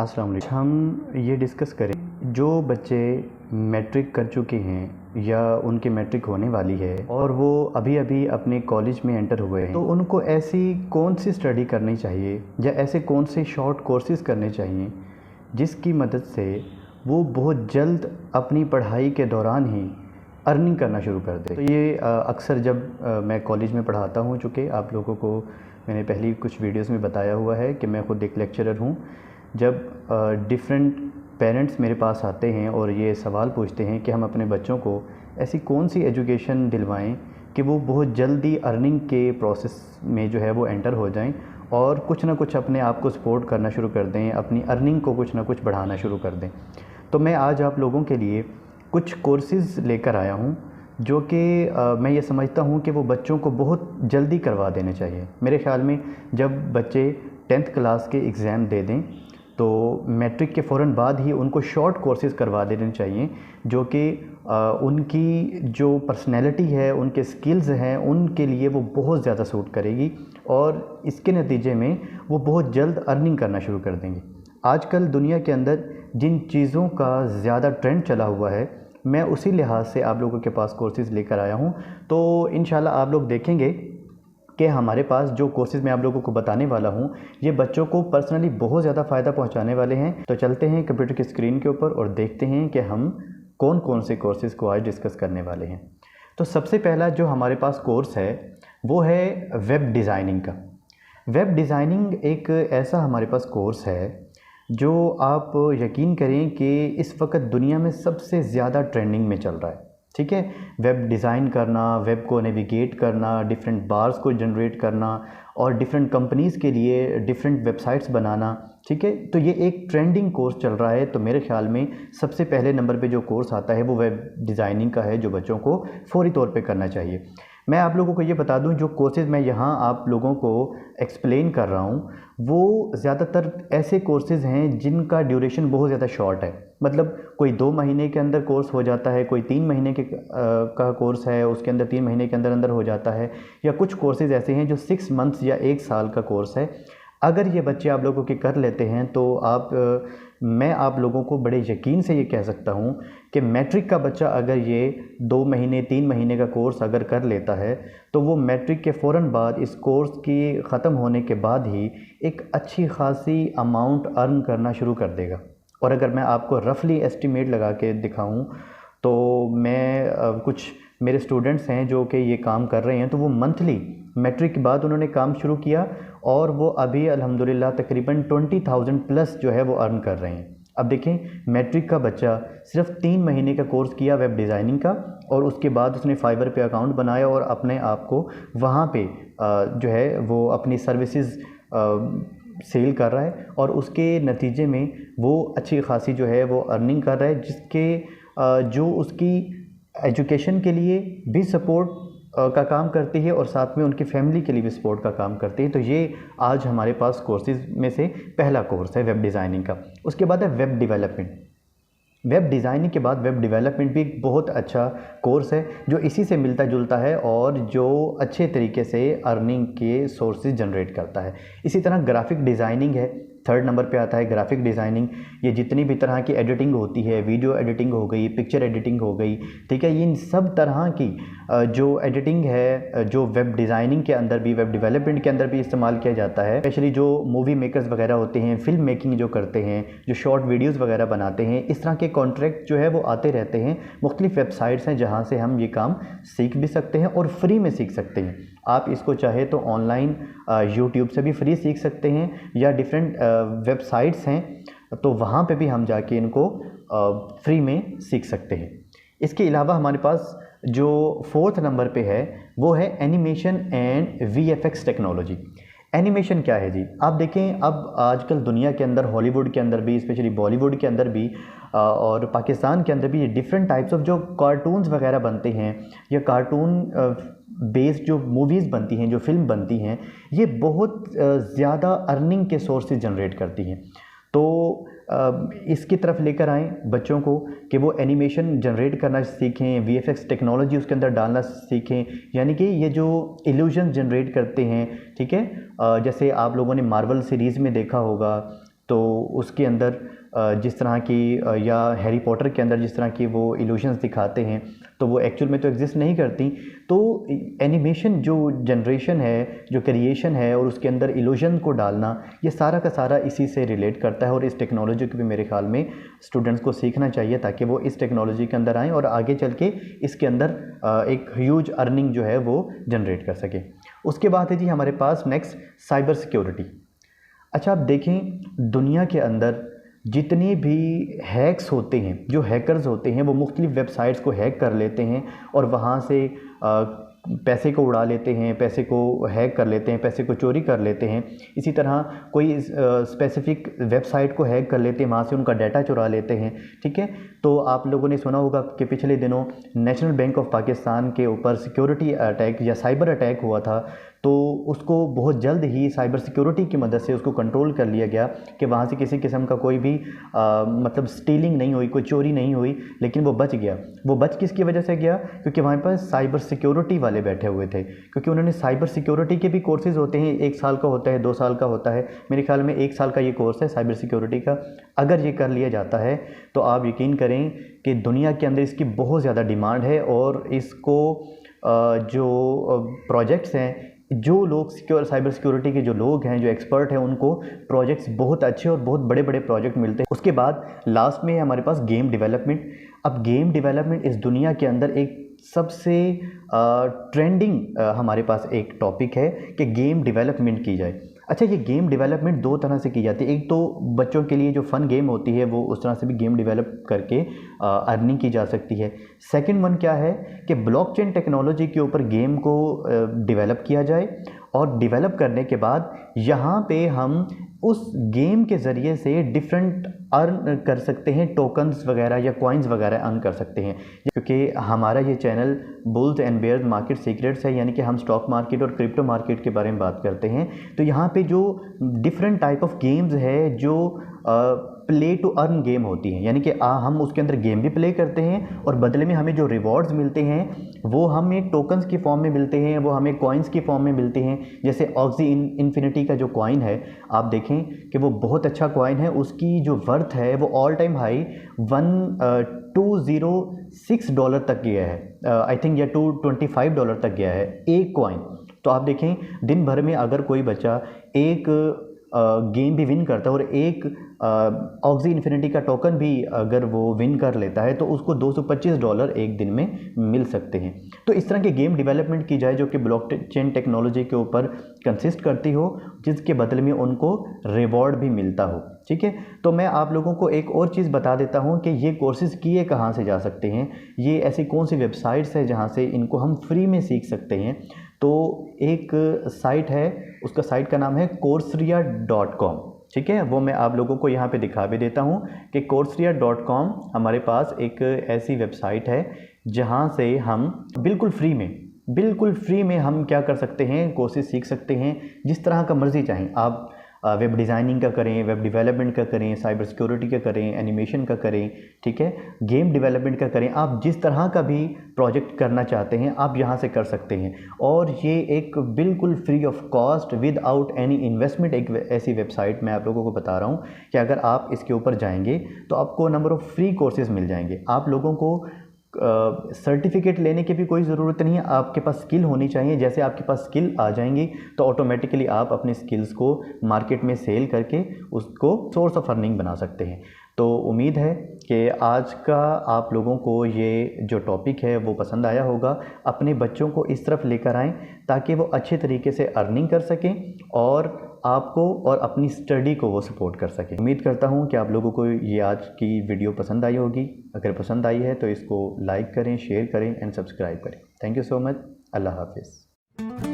अस्सलाम वालेकुम। हम ये डिस्कस करें जो बच्चे मैट्रिक कर चुके हैं या उनकी मैट्रिक होने वाली है और वो अभी अभी अपने कॉलेज में एंटर हुए हैं, तो उनको ऐसी कौन सी स्टडी करनी चाहिए या ऐसे कौन से शॉर्ट कोर्सेज़ करने चाहिए जिसकी मदद से वो बहुत जल्द अपनी पढ़ाई के दौरान ही अर्निंग करना शुरू कर दे। तो ये अक्सर जब मैं कॉलेज में पढ़ाता हूँ, चूँकि आप लोगों को मैंने पहली कुछ वीडियोस में बताया हुआ है कि मैं ख़ुद एक लेक्चरर हूँ। जब डिफरेंट पेरेंट्स मेरे पास आते हैं और ये सवाल पूछते हैं कि हम अपने बच्चों को ऐसी कौन सी एजुकेशन दिलवाएं कि वो बहुत जल्दी अर्निंग के प्रोसेस में जो है वो एंटर हो जाएं और कुछ ना कुछ अपने आप को सपोर्ट करना शुरू कर दें, अपनी अर्निंग को कुछ ना कुछ बढ़ाना शुरू कर दें। तो मैं आज आप लोगों के लिए कुछ कोर्सेज़ लेकर आया हूँ जो कि मैं ये समझता हूँ कि वो बच्चों को बहुत जल्दी करवा देने चाहिए। मेरे ख़्याल में जब बच्चे 10th क्लास के एग्ज़ाम दे दें तो मैट्रिक के फ़ौरन बाद ही उनको शॉर्ट कोर्सेज़ करवा देने चाहिए जो कि उनकी जो पर्सनैलिटी है, उनके स्किल्स हैं, उनके लिए वो बहुत ज़्यादा सूट करेगी और इसके नतीजे में वो बहुत जल्द अर्निंग करना शुरू कर देंगे। आजकल दुनिया के अंदर जिन चीज़ों का ज़्यादा ट्रेंड चला हुआ है, मैं उसी लिहाज से आप लोगों के पास कोर्सेज़ लेकर आया हूँ। तो इंशाल्लाह आप लोग देखेंगे कि हमारे पास जो कोर्सेज़ मैं आप लोगों को बताने वाला हूँ ये बच्चों को पर्सनली बहुत ज़्यादा फ़ायदा पहुँचाने वाले हैं। तो चलते हैं कंप्यूटर की स्क्रीन के ऊपर और देखते हैं कि हम कौन कौन से कोर्सेज़ को आज डिस्कस करने वाले हैं। तो सबसे पहला जो हमारे पास कोर्स है वो है वेब डिज़ाइनिंग का। वेब डिज़ाइनिंग एक ऐसा हमारे पास कोर्स है जो आप यकीन करें कि इस वक्त दुनिया में सबसे ज़्यादा ट्रेंडिंग में चल रहा है। ठीक है, वेब डिज़ाइन करना, वेब को नेविगेट करना, डिफरेंट बार्स को जनरेट करना और डिफरेंट कंपनीज़ के लिए डिफरेंट वेबसाइट्स बनाना। ठीक है, तो ये एक ट्रेंडिंग कोर्स चल रहा है। तो मेरे ख़्याल में सबसे पहले नंबर पे जो कोर्स आता है वो वेब डिज़ाइनिंग का है जो बच्चों को फ़ौरी तौर पे करना चाहिए। मैं आप लोगों को ये बता दूं, जो कोर्सेज़ मैं यहाँ आप लोगों को एक्सप्लेन कर रहा हूँ वो ज़्यादातर ऐसे कोर्सेज़ हैं जिनका ड्यूरेशन बहुत ज़्यादा शॉर्ट है। मतलब कोई 2 महीने के अंदर कोर्स हो जाता है, कोई 3 महीने के का कोर्स है उसके अंदर 3 महीने के अंदर अंदर हो जाता है, या कुछ कोर्सेज़ ऐसे हैं जो 6 मंथ्स या 1 साल का कोर्स है। अगर ये बच्चे आप लोगों के कर लेते हैं तो मैं आप लोगों को बड़े यकीन से ये कह सकता हूँ कि मैट्रिक का बच्चा अगर ये 2 महीने 3 महीने का कोर्स अगर कर लेता है तो वो मैट्रिक के फ़ौरन बाद इस कोर्स की ख़त्म होने के बाद ही एक अच्छी खासी अमाउंट अर्न करना शुरू कर देगा। और अगर मैं आपको रफली एस्टिमेट लगा के दिखाऊँ तो मैं कुछ मेरे स्टूडेंट्स हैं जो कि ये काम कर रहे हैं, तो वो मंथली मैट्रिक के बाद उन्होंने काम शुरू किया और वो अभी अल्हम्दुलिल्लाह तकरीबन 20,000 प्लस जो है वो अर्न कर रहे हैं। अब देखें, मैट्रिक का बच्चा सिर्फ 3 महीने का कोर्स किया वेब डिज़ाइनिंग का और उसके बाद उसने फाइवर पे अकाउंट बनाया और अपने आप को वहाँ पे जो है वो अपनी सर्विसेज सेल कर रहा है और उसके नतीजे में वो अच्छी खासी जो है वो अर्निंग कर रहा है, जिसके जो उसकी एजुकेशन के लिए भी सपोर्ट का काम करती है और साथ में उनकी फैमिली के लिए भी सपोर्ट का काम करती है। तो ये आज हमारे पास कोर्सेज़ में से पहला कोर्स है वेब डिज़ाइनिंग का। उसके बाद है वेब डेवलपमेंट। वेब डिज़ाइनिंग के बाद वेब डेवलपमेंट भी एक बहुत अच्छा कोर्स है जो इसी से मिलता जुलता है और जो अच्छे तरीके से अर्निंग के सोर्सेज जनरेट करता है। इसी तरह ग्राफिक डिज़ाइनिंग है, 3rd नंबर पे आता है ग्राफिक डिज़ाइनिंग। ये जितनी भी तरह की एडिटिंग होती है, वीडियो एडिटिंग हो गई, पिक्चर एडिटिंग हो गई, ठीक है, इन सब तरह की जो एडिटिंग है जो वेब डिज़ाइनिंग के अंदर भी, वेब डेवलपमेंट के अंदर भी इस्तेमाल किया जाता है। स्पेशली जो मूवी मेकर्स वगैरह होते हैं, फिल्म मेकिंग जो करते हैं, जो शॉर्ट वीडियोज़ वगैरह बनाते हैं, इस तरह के कॉन्ट्रैक्ट जो है वो आते रहते हैं। मुख्तलिफ वेबसाइट्स हैं जहाँ से हम ये काम सीख भी सकते हैं और फ्री में सीख सकते हैं। आप इसको चाहे तो ऑनलाइन यूट्यूब से भी फ्री सीख सकते हैं या डिफरेंट वेबसाइट्स हैं तो वहाँ पे भी हम जाके इनको फ्री में सीख सकते हैं। इसके अलावा हमारे पास जो 4th नंबर पे है वो है animation and VFX technology. Animation क्या है जी? आप देखें, अब आजकल दुनिया के अंदर, हॉलीवुड के अंदर भी, स्पेशली बॉलीवुड के अंदर भी और पाकिस्तान के अंदर भी डिफरेंट टाइप्स ऑफ जो कार्टून्स वगैरह बनते हैं या कार्टून बेस्ड जो मूवीज़ बनती हैं, जो फिल्म बनती हैं, ये बहुत ज़्यादा अर्निंग के सोर्सेज जनरेट करती हैं। तो इसकी तरफ लेकर आएँ बच्चों को कि वो एनिमेशन जनरेट करना सीखें, वीएफएक्स टेक्नोलॉजी उसके अंदर डालना सीखें। यानी कि ये जो इल्यूजन जनरेट करते हैं, ठीक है, जैसे आप लोगों ने मार्वल सीरीज़ में देखा होगा तो उसके अंदर जिस तरह की या हैरी पॉटर के अंदर जिस तरह की वो इल्यूशंस दिखाते हैं तो वो एक्चुअल में तो एग्जिस्ट नहीं करती। तो एनिमेशन जो जनरेशन है, जो क्रिएशन है और उसके अंदर इल्यूजन को डालना, ये सारा का सारा इसी से रिलेट करता है। और इस टेक्नोलॉजी को भी मेरे ख्याल में स्टूडेंट्स को सीखना चाहिए ताकि वो इस टेक्नोलॉजी के अंदर आएँ और आगे चल के इसके अंदर एक ह्यूज अर्निंग जो है वो जनरेट कर सके। उसके बाद है जी हमारे पास नेक्स्ट साइबर सिक्योरिटी। अच्छा, आप देखें दुनिया के अंदर जितने भी हैक्स होते हैं, जो हैकर्स होते हैं, वो मुख्तलिफ वेबसाइट्स को हैक कर लेते हैं और वहाँ से पैसे को उड़ा लेते हैं, पैसे को हैक कर लेते हैं, पैसे को चोरी कर लेते हैं। इसी तरह कोई स्पेसिफिक वेबसाइट को हैक कर लेते हैं, वहाँ से उनका डाटा चुरा लेते हैं। ठीक है, तो आप लोगों ने सुना होगा कि पिछले दिनों नेशनल बैंक ऑफ पाकिस्तान के ऊपर सिक्योरिटी अटैक या साइबर अटैक हुआ था, तो उसको बहुत जल्द ही साइबर सिक्योरिटी की मदद से उसको कंट्रोल कर लिया गया कि वहाँ से किसी किस्म का कोई भी मतलब स्टीलिंग नहीं हुई, कोई चोरी नहीं हुई, लेकिन वो बच गया। वो बच किसकी वजह से गया? क्योंकि वहाँ पर साइबर सिक्योरिटी वाले बैठे हुए थे, क्योंकि उन्होंने साइबर सिक्योरिटी के भी कोर्सेज़ होते हैं, 1 साल का होता है, 2 साल का होता है, मेरे ख्याल में 1 साल का ये कोर्स है साइबर सिक्योरिटी का। अगर ये कर लिया जाता है तो आप यकीन करें कि दुनिया के अंदर इसकी बहुत ज़्यादा डिमांड है और इसको जो प्रोजेक्ट्स हैं, जो लोग साइबर सिक्योरिटी के जो लोग हैं, जो एक्सपर्ट हैं, उनको प्रोजेक्ट्स बहुत अच्छे और बहुत बड़े बड़े प्रोजेक्ट मिलते हैं। उसके बाद लास्ट में हमारे पास गेम डेवलपमेंट। अब गेम डेवलपमेंट इस दुनिया के अंदर एक सबसे ट्रेंडिंग हमारे पास एक टॉपिक है कि गेम डेवलपमेंट की जाए। अच्छा, ये गेम डेवलपमेंट 2 तरह से की जाती है। एक तो बच्चों के लिए जो फ़न गेम होती है वो उस तरह से भी गेम डेवलप करके अर्निंग की जा सकती है। सेकंड वन क्या है कि ब्लॉकचेन टेक्नोलॉजी के ऊपर गेम को डेवलप किया जाए और डेवलप करने के बाद यहाँ पे हम उस गेम के ज़रिए से डिफरेंट अर्न कर सकते हैं, टोकन्स वगैरह या कॉइन्स वगैरह अर्न कर सकते हैं। क्योंकि हमारा ये channel bulls and bears market secrets है, यानी कि हम स्टॉक मार्केट और क्रिप्टो मार्केट के बारे में बात करते हैं। तो यहाँ पे जो डिफरेंट टाइप ऑफ गेम्स है जो प्ले टू अर्न गेम होती हैं, यानी कि हम उसके अंदर गेम भी प्ले करते हैं और बदले में हमें जो रिवॉर्ड्स मिलते हैं वो हमें टोकन्स की फॉर्म में मिलते हैं, वो हमें कॉइन्स की फॉर्म में मिलते हैं। जैसे ऑक्सी इन्फिनिटी का जो कॉइन है, आप देखें कि वो बहुत अच्छा कॉइन है, उसकी जो वर्थ है वो ऑल टाइम हाई $206 तक गया है, आई थिंक, या $225 तक गया है एक कॉइन। तो आप देखें दिन भर में अगर कोई बच्चा एक गेम भी विन करता है और एक ऑक्सी इन्फिनिटी का टोकन भी अगर वो विन कर लेता है तो उसको $225 एक दिन में मिल सकते हैं। तो इस तरह की गेम डेवलपमेंट की जाए जो कि ब्लॉकचेन टेक्नोलॉजी के ऊपर कंसिस्ट करती हो, जिसके बदले में उनको रिवॉर्ड भी मिलता हो। ठीक है, तो मैं आप लोगों को एक और चीज़ बता देता हूँ कि ये कोर्सेज़ किए कहाँ से जा सकते हैं, ये ऐसी कौन सी वेबसाइट्स है जहाँ से इनको हम फ्री में सीख सकते हैं। तो एक साइट है, उसका साइट का नाम है coursera.com। ठीक है, वो मैं आप लोगों को यहाँ पे दिखा भी देता हूँ कि coursera.com हमारे पास एक ऐसी वेबसाइट है जहाँ से हम बिल्कुल फ्री में हम क्या कर सकते हैं, कोर्सेज सीख सकते हैं जिस तरह का मर्ज़ी चाहें आप। वेब डिज़ाइनिंग का करें, वेब डेवलपमेंट का करें, साइबर सिक्योरिटी का करें, एनिमेशन का करें, ठीक है, गेम डेवलपमेंट का करें, आप जिस तरह का भी प्रोजेक्ट करना चाहते हैं आप यहाँ से कर सकते हैं। और ये एक बिल्कुल free of cost without any investment एक ऐसी वेबसाइट मैं आप लोगों को बता रहा हूँ कि अगर आप इसके ऊपर जाएंगे तो आपको नंबर ऑफ़ फ्री कोर्सेज मिल जाएंगे। आप लोगों को सर्टिफिकेट लेने की भी कोई ज़रूरत नहीं है, आपके पास स्किल होनी चाहिए। जैसे आपके पास स्किल आ जाएंगी तो ऑटोमेटिकली आप अपने स्किल्स को मार्केट में सेल करके उसको सोर्स ऑफ अर्निंग बना सकते हैं। तो उम्मीद है कि आज का आप लोगों को ये जो टॉपिक है वो पसंद आया होगा। अपने बच्चों को इस तरफ लेकर आएँ ताकि वो अच्छे तरीके से अर्निंग कर सकें और आपको और अपनी स्टडी को वो सपोर्ट कर सकें। उम्मीद करता हूँ कि आप लोगों को ये आज की वीडियो पसंद आई होगी। अगर पसंद आई है तो इसको लाइक करें, शेयर करें एंड सब्सक्राइब करें। Thank you so much. अल्लाह हाफिज़।